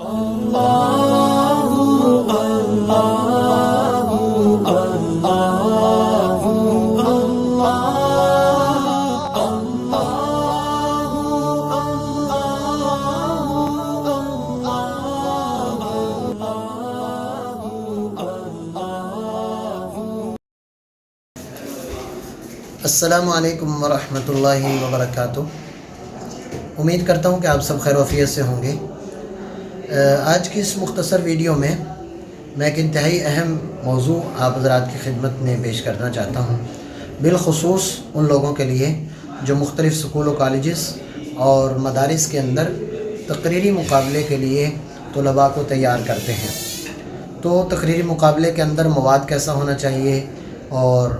अस्सलामु अलैकुम वरहमतुल्लाहि वबरकातुह। उम्मीद करता हूँ कि आप सब खैर वफ़ियत से होंगे। आज की इस मुख्तसर वीडियो में मैं एक इंतहाई अहम मौजू आप हज़रात की खिदमत में पेश करना चाहता हूँ, बिलख़ुसूस उन लोगों के लिए जो मुख्तलिफ़ स्कूल व कॉलेजेस और मदारिस के अंदर तकरीरी मुकाबले के लिए तलबा को तैयार करते हैं। तो तकरीरी मुकाबले के अंदर मवाद कैसा होना चाहिए और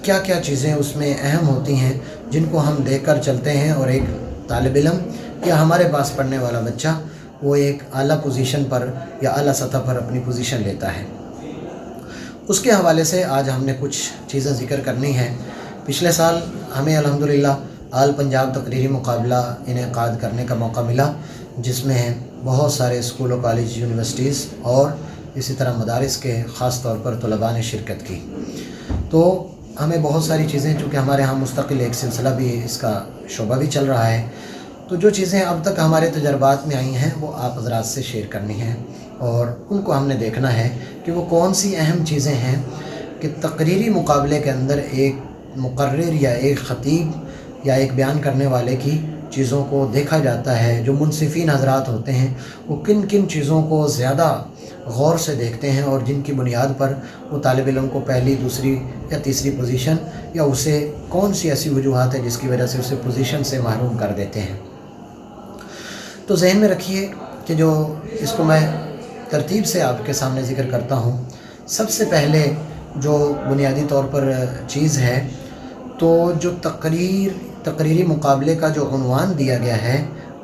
क्या क्या चीज़ें उसमें अहम होती हैं जिनको हम देख कर चलते हैं और एक तालिब इल्म या हमारे पास पढ़ने वाला बच्चा वो एक आला पोजीशन पर या आला सतह पर अपनी पोजीशन लेता है। उसके हवाले से आज हमने कुछ चीज़ें ज़िक्र करनी है। पिछले साल हमें अल्हम्दुलिल्लाह आल पंजाब तकरीरी मुकाबला इनेकाद करने का मौका मिला, जिसमें बहुत सारे स्कूल व कॉलेज, यूनिवर्सिटीज़ और इसी तरह मदारिस के ख़ास तौर पर तलबा ने शिरकत की। तो हमें बहुत सारी चीज़ें, चूँकि हमारे यहाँ मुस्तकिल एक सिलसिला भी इसका शोबा भी चल रहा है, तो जो चीज़ें अब तक हमारे तजर्बात में आई हैं वो आप हज़रात से शेयर करनी हैं और उनको हमने देखना है कि वो कौन सी अहम चीज़ें हैं कि तकरीरी मुकाबले के अंदर एक मुकर्रिर या एक ख़तीब या एक बयान करने वाले की चीज़ों को देखा जाता है। जो मुनसिफ़ीन हज़रात होते हैं वो किन किन चीज़ों को ज़्यादा गौर से देखते हैं और जिनकी बुनियाद पर वो तालिब इल्म को पहली, दूसरी या तीसरी पोजीशन या उसे कौन सी ऐसी वजूहात है जिसकी वजह से उसे पोजीशन से महरूम कर देते हैं। तो ज़हन में रखिए कि जो इसको मैं तरतीब से आपके सामने ज़िक्र करता हूँ। सबसे पहले जो बुनियादी तौर पर चीज़ है, तो जो तकरीरी मुकाबले का जो उन्वान दिया गया है,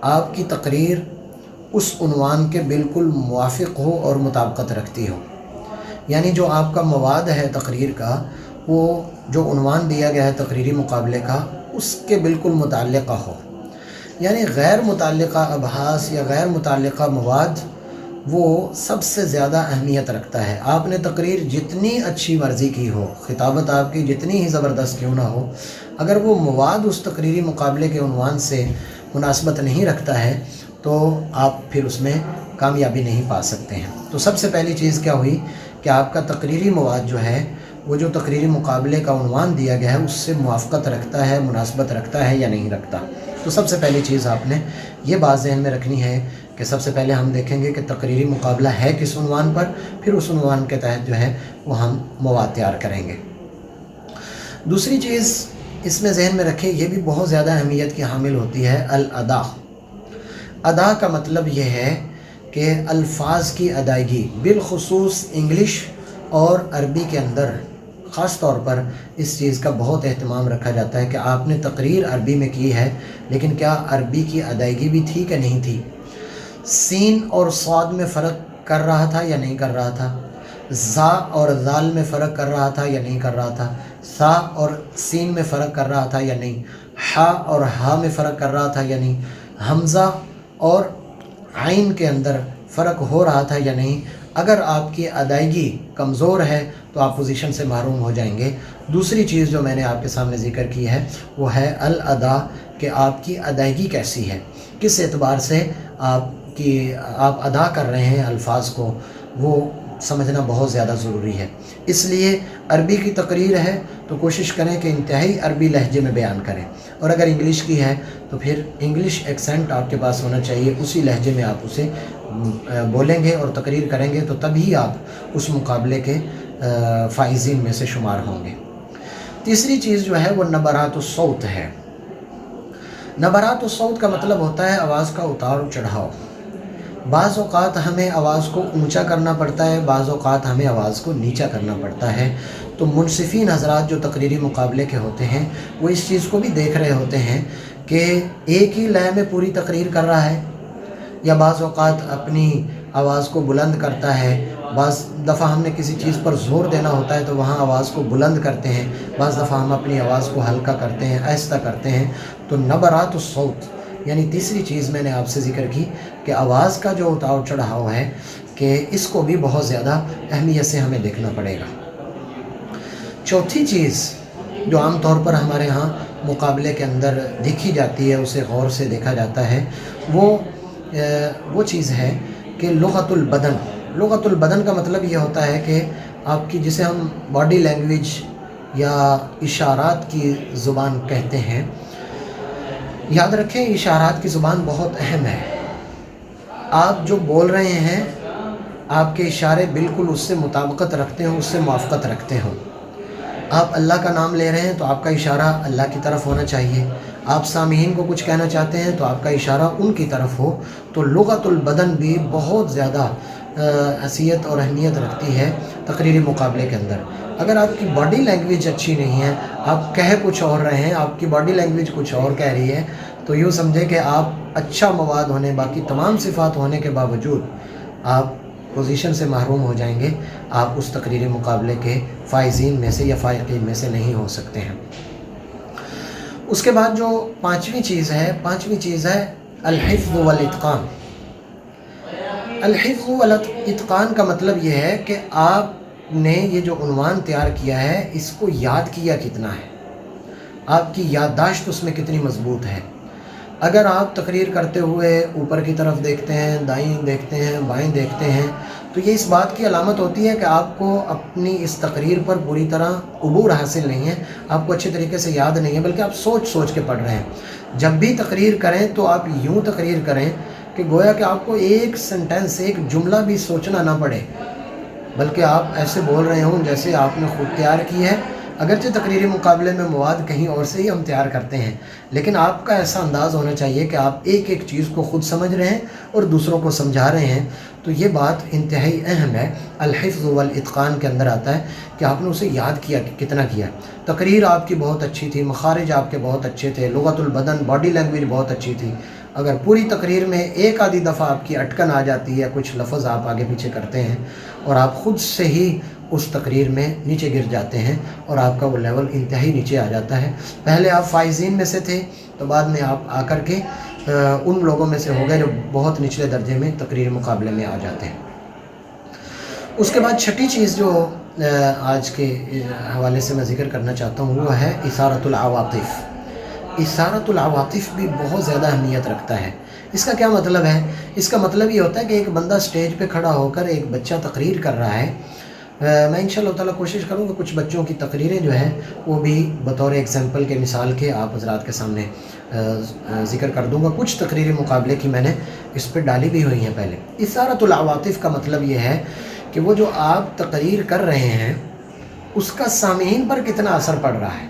आपकी तकरीर उस उन्वान के बिल्कुल मुवाफ़िक़ हो और मुताबिक़त रखती हो। यानी जो आपका मवाद है तकरीर का, वो जो उन्वान दिया गया है तकरीरी मुकाबले का, उसके बिल्कुल मुताल्लिक़ा हो। यानी गैर मुताल्लिक़ा अबहास या गैर मुताल्लिक़ा मवाद वो सबसे ज़्यादा अहमियत रखता है। आपने तकरीर जितनी अच्छी मर्ज़ी की हो, ख़िताबत आपकी जितनी ही ज़बरदस्त क्यों ना हो, अगर वो मवाद उस तकरीरी मुकाबले के उन्वान से मुनासबत नहीं रखता है तो आप फिर उसमें कामयाबी नहीं पा सकते हैं। तो सबसे पहली चीज़ क्या हुई कि आपका तकरीरी मवाद जो है वो जो तकरीरी मुकाबले का उन्वान दिया गया है उससे मुवाफ़क़त रखता है, मुनासबत रखता है या नहीं रखता। तो सबसे पहली चीज़ आपने ये बात ज़हन में रखनी है कि सबसे पहले हम देखेंगे कि तकरीरी मुकाबला है किस उन्वान पर, फिर उस उन्वान के तहत जो है वो हम मवाद तैयार करेंगे। दूसरी चीज़ इसमें ज़हन में रखें, ये भी बहुत ज़्यादा अहमियत की हामिल होती है, अल अदा। अदा का मतलब ये है कि अल्फाज की अदायगी, बिलखुसूस इंग्लिश और अरबी के अंदर ख़ास तौर पर इस चीज़ का बहुत अहतमाम रखा जाता है कि आपने तकरीर अरबी में की है, लेकिन क्या अरबी की अदायगी भी थी कि नहीं थी। सीन और स्वाद में फ़र्क कर रहा था या नहीं कर रहा था, ज़ा और ज़ाल में फ़र्क कर रहा था या नहीं कर रहा था, सा और सीन में फ़र्क कर रहा था या नहीं, हा और हा में फ़र्क कर रहा था या नहीं, हमज़ा और आइन के अंदर फ़र्क हो रहा था या नहीं। अगर आपकी अदायगी कमज़ोर है तो आप पोजीशन से महरूम हो जाएंगे। दूसरी चीज़ जो मैंने आपके सामने ज़िक्र की है वो है अल अदा, कि आपकी अदायगी कैसी है, किस एतबार से आप अदा कर रहे हैं अल्फाज को, वो समझना बहुत ज़्यादा ज़रूरी है। इसलिए अरबी की तकरीर है तो कोशिश करें कि इंतहाई अरबी लहजे में बयान करें, और अगर इंग्लिश की है तो फिर इंग्लिश एक्सेंट आपके पास होना चाहिए, उसी लहजे में आप उसे बोलेंगे और तकरीर करेंगे तो तभी आप उस मुकाबले के फ़ाइज़ीन में से शुमार होंगे। तीसरी चीज़ जो है वो नबरातुस सौत है। नबरातुस सौत का मतलब होता है आवाज़ का उतार चढ़ाव। बाज़ औक़ात हमें आवाज़ को ऊंचा करना पड़ता है, बाज़ औक़ात हमें आवाज़ को नीचा करना पड़ता है। तो मुनसिफ़ीन हज़रात जो तकरीरी मुकाबले के होते हैं वो इस चीज़ को भी देख रहे होते हैं कि एक ही लय में पूरी तकरीर कर रहा है या बाज़ औक़ात अपनी आवाज़ को बुलंद करता है। बाज़ दफ़ा हमने किसी चीज़ पर ज़ोर देना होता है तो वहाँ आवाज़ को बुलंद करते हैं, बाज़ दफ़ा हम अपनी आवाज़ को हल्का करते हैं, आहिस्ता करते हैं। तो नबरातुस सौत यानी तीसरी चीज़ मैंने आपसे ज़िक्र की कि आवाज़ का जो उतार चढ़ाव है कि इसको भी बहुत ज़्यादा अहमियत से हमें देखना पड़ेगा। चौथी चीज़ जो आम तौर पर हमारे यहाँ मुकाबले के अंदर देखी जाती है, उसे गौर से देखा जाता है, वो चीज़ है कि लुग़तुल बदन। लुग़तुल बदन का मतलब ये होता है कि आपकी, जिसे हम बॉडी लैंग्वेज या इशारात की ज़ुबान कहते हैं। याद रखें, इशारात की ज़ुबान बहुत अहम है। आप जो बोल रहे हैं, आपके इशारे बिल्कुल उससे मुताबिकत रखते हों, उससे मुवाफ़क़त रखते हों। आप अल्लाह का नाम ले रहे हैं तो आपका इशारा अल्लाह की तरफ होना चाहिए। आप सामीन को कुछ कहना चाहते हैं तो आपका इशारा उनकी तरफ हो। तो लुग़तुल बदन भी बहुत ज़्यादा हैसियत और अहमियत रखती है तकरीरी मुकाबले के अंदर। अगर आपकी बॉडी लैंग्वेज अच्छी नहीं है, आप कह कुछ और रहे हैं, आपकी बॉडी लैंग्वेज कुछ और कह रही है, तो यूँ समझे कि आप अच्छा मवाद होने, बाकी तमाम सिफ़ात होने के बावजूद आप पोजीशन से महरूम हो जाएंगे। आप उस तकरीरी मुकाबले के फ़ाइज़ीन में से या फ़ाइक़ीन में से नहीं हो सकते हैं। उसके बाद जो पाँचवीं चीज़ है अल-हिफ़्ज़ वल-इत्क़ान। अल-हिफ़्ज़ वल-इत्क़ान का मतलब ये है कि आपने ये जो उन्वान तैयार किया है, इसको याद किया कितना है, आपकी याददाश्त उसमें कितनी मज़बूत है। अगर आप तकरीर करते हुए ऊपर की तरफ देखते हैं, दाईं देखते हैं, बाएं देखते हैं, तो ये इस बात की अलामत होती है कि आपको अपनी इस तकरीर पर पूरी तरह उबूर हासिल नहीं है, आपको अच्छे तरीके से याद नहीं है, बल्कि आप सोच सोच के पढ़ रहे हैं। जब भी तकरीर करें तो आप यूँ तकरीर करें कि गोया कि आपको एक सेंटेंस, एक जुमला भी सोचना ना पड़े, बल्कि आप ऐसे बोल रहे हों जैसे आपने ख़ुद तैयार की है। अगरचे तकरीरी मुकाबले में मवाद कहीं और से ही हम तैयार करते हैं, लेकिन आपका ऐसा अंदाज़ होना चाहिए कि आप एक एक चीज़ को ख़ुद समझ रहे हैं और दूसरों को समझा रहे हैं। तो ये बात इंतहाई अहम है। अल-हिफ़्ज़ वल-इत्क़ान के अंदर आता है कि आपने उसे याद किया कि कितना किया। तकरीर आपकी बहुत अच्छी थी, मखारिज आपके बहुत अच्छे थे, लुग़तुल बदन, बॉडी लैंग्वेज बहुत अच्छी थी। अगर पूरी तकरीर में एक आधी दफ़ा आपकी अटकन आ जाती है, कुछ लफ्ज़ आप आगे पीछे करते हैं और आप ख़ुद से ही उस तकरीर में नीचे गिर जाते हैं और आपका वो लेवल इंतहाई नीचे आ जाता है। पहले आप फ़ाइज़ीन में से थे, तो बाद में आप आकर के उन लोगों में से हो गए जो बहुत निचले दर्जे में तकरीर मुकाबले में आ जाते हैं। उसके बाद छठी चीज़ जो आज के हवाले से मैं ज़िक्र करना चाहता हूँ, वो है इशारतुल अवातिफ़। इशारतुल अवातिफ़ भी बहुत ज़्यादा अहमियत रखता है। इसका क्या मतलब है? इसका मतलब ये होता है कि एक बंदा स्टेज पे खड़ा होकर, एक बच्चा तकरीर कर रहा है। मैं इंशाअल्लाह ताला कोशिश करूँगा कुछ बच्चों की तकरीरें जो हैं वो भी बतौर एग्ज़ाम्पल के, मिसाल के आप हज़रात के सामने ज़िक्र कर दूँगा। कुछ तकरीरी मुकाबले की मैंने इस पर डाली भी हुई हैं पहले। इशारतुल अवातिफ़ का मतलब ये है कि वो जो आप तकरीर कर रहे हैं उसका सामीन पर कितना असर पड़ रहा है,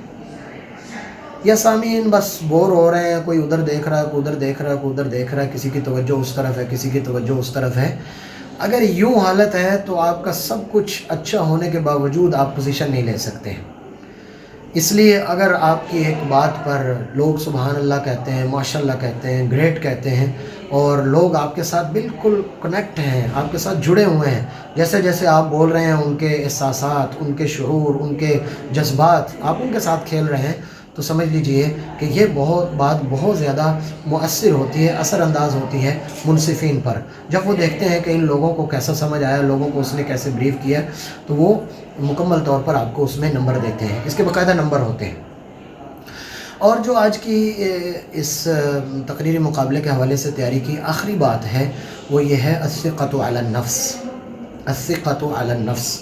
या सामीन बस बोर हो रहे हैं, कोई उधर देख रहा है, कोई उधर देख रहा है, कोई उधर देख रहा है, किसी की तवज्जो उस तरफ है, किसी की तवज्जो उस तरफ है। अगर यूँ हालत है तो आपका सब कुछ अच्छा होने के बावजूद आप पोजीशन नहीं ले सकते हैं। इसलिए अगर आपकी एक बात पर लोग सुबहान अल्लाह कहते हैं, माशाअल्लाह कहते हैं, ग्रेट कहते हैं, और लोग आपके साथ बिल्कुल कनेक्ट हैं, आपके साथ जुड़े हुए हैं, जैसे जैसे आप बोल रहे हैं उनके एहसासात, उनके शऊर, उनके जज्बात, आप उनके साथ खेल रहे हैं, तो समझ लीजिए कि ये बात बहुत ज़्यादा मुअस्सिर होती है, असरअंदाज होती है मुनसिफ़ीन पर। जब वो देखते हैं कि इन लोगों को कैसा समझ आया, लोगों को उसने कैसे ब्रीफ़ किया, तो वो मुकम्मल तौर पर आपको उसमें नंबर देते हैं। इसके बाकायदा नंबर होते हैं। और जो आज की इस तकरीरी मुकाबले के हवाले से तैयारी की आखिरी बात है, वो ये है अस्सिक़तु अलन नफ्स। अस्सिक़तु अलन नफ्स,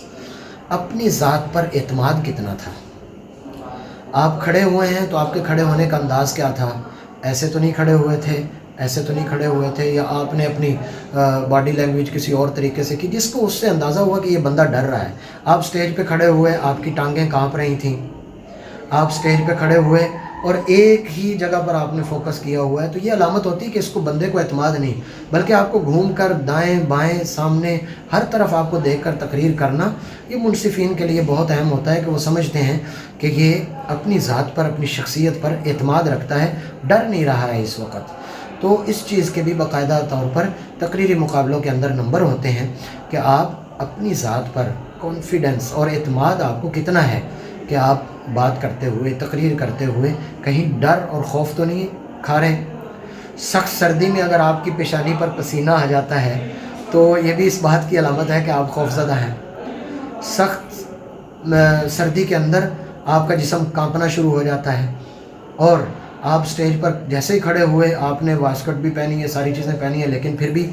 अपनी ज़ात पर एतमाद कितना था। आप खड़े हुए हैं तो आपके खड़े होने का अंदाज़ क्या था? ऐसे तो नहीं खड़े हुए थे, ऐसे तो नहीं खड़े हुए थे, या आपने अपनी बॉडी लैंग्वेज किसी और तरीके से की जिसको उससे अंदाज़ा हुआ कि ये बंदा डर रहा है। आप स्टेज पे खड़े हुए, आपकी टांगें काँप रही थीं, आप स्टेज पे खड़े हुए और एक ही जगह पर आपने फोकस किया हुआ है, तो ये अलामत होती है कि इसको बंदे को एतमाद नहीं, बल्कि आपको घूमकर दाएं बाएं सामने हर तरफ आपको देखकर तकरीर करना, ये मुनसिफ़ीन के लिए बहुत अहम होता है कि वो समझते हैं कि ये अपनी ज़ात पर, अपनी शख्सियत पर एतमाद रखता है, डर नहीं रहा है इस वक्त। तो इस चीज़ के भी बाकायदा तौर पर तकरीरी मुकाबलों के अंदर नंबर होते हैं कि आप अपनी ज़ात पर कॉन्फिडेंस और एतमाद आपको कितना है कि आप बात करते हुए, तकरीर करते हुए कहीं डर और खौफ तो नहीं खा रहे। سخت سردی میں اگر آپ کی پیشانی پر پسینہ آ جاتا ہے تو یہ بھی اس بات کی علامت ہے کہ آپ خوفزدہ ہیں۔ سخت سردی کے اندر آپ کا جسم کانپنا شروع ہو جاتا ہے، اور آپ سٹیج پر جیسے ہی کھڑے ہوئے آپ نے واسکٹ بھی پہنی ہے، ساری چیزیں پہنی ہیں، لیکن پھر بھی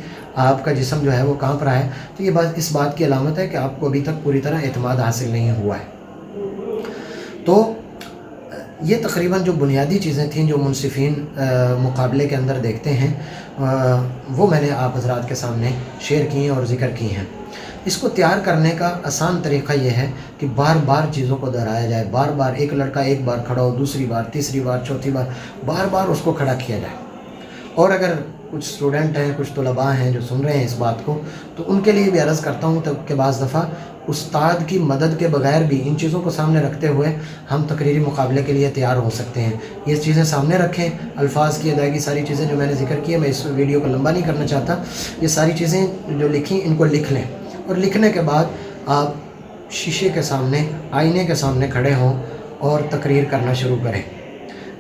آپ کا جسم جو ہے وہ کانپ رہا ہے، تو یہ بات اس بات کی علامت ہے کہ آپ کو ابھی تک پوری طرح اعتماد حاصل نہیں ہوا ہے۔ تو یہ تقریباً جو بنیادی چیزیں تھیں جو منصفین مقابلے کے اندر دیکھتے ہیں، وہ میں نے آپ حضرات کے سامنے شیئر کی ہیں اور ذکر کی ہیں۔ اس کو تیار کرنے کا آسان طریقہ یہ ہے کہ بار بار چیزوں کو دہرایا جائے، بار بار ایک لڑکا ایک بار کھڑا ہو، دوسری بار، تیسری بار، چوتھی بار، بار بار اس کو کھڑا کیا جائے۔ اور اگر کچھ اسٹوڈنٹ ہیں، کچھ طلباء ہیں جو سن رہے ہیں اس بات کو، تو ان کے لیے بھی عرض کرتا ہوں کہ بعض دفعہ استاد کی مدد کے بغیر بھی ان چیزوں کو سامنے رکھتے ہوئے ہم تقریری مقابلے کے لیے تیار ہو سکتے ہیں۔ یہ چیزیں سامنے رکھیں، الفاظ کی ادائیگی، ساری چیزیں جو میں نے ذکر کی ہے، میں اس ویڈیو کو لمبا نہیں کرنا چاہتا، یہ ساری چیزیں جو لکھیں ان کو لکھ لیں، اور لکھنے کے بعد آپ شیشے کے سامنے، آئینے کے سامنے کھڑے ہوں اور تقریر کرنا شروع کریں۔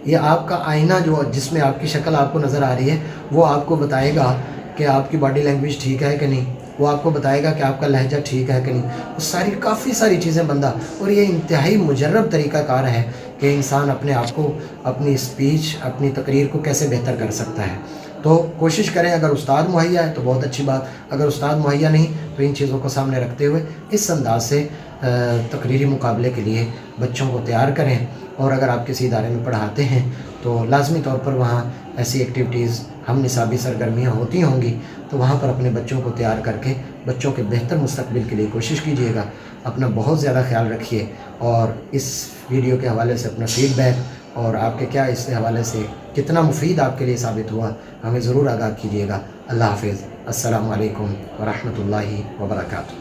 یہ آپ کا آئینہ جو جس میں آپ کی شکل آپ کو نظر آ رہی ہے، وہ آپ کو بتائے گا کہ آپ کی باڈی لینگویج ٹھیک ہے کہ نہیں، وہ آپ کو بتائے گا کہ آپ کا لہجہ ٹھیک ہے کہ نہیں، وہ کافی ساری چیزیں بندہ، اور یہ انتہائی مجرب طریقہ کار ہے کہ انسان اپنے آپ کو، اپنی اسپیچ، اپنی تقریر کو کیسے بہتر کر سکتا ہے۔ تو کوشش کریں، اگر استاد مہیا ہے تو بہت اچھی بات، اگر استاد مہیا نہیں تو ان چیزوں کو سامنے رکھتے ہوئے اس انداز سے تقریری مقابلے کے لیے بچوں کو تیار کریں۔ اور اگر آپ کسی ادارے میں پڑھاتے ہیں تو لازمی طور پر وہاں ایسی ایکٹیویٹیز، ہم نصابی سرگرمیاں ہوتی ہوں گی، تو وہاں پر اپنے بچوں کو تیار کر کے بچوں کے بہتر مستقبل کے لیے کوشش کیجیے گا۔ اپنا بہت زیادہ خیال رکھیے، اور اس ویڈیو کے حوالے سے اپنا فیڈ بیک اور آپ کے کیا اس حوالے سے کتنا مفید آپ کے لیے ثابت ہوا ہمیں ضرور آگاہ کیجیے گا۔ اللہ حافظ۔ السلام علیکم ورحمۃ اللہ وبرکاتہ۔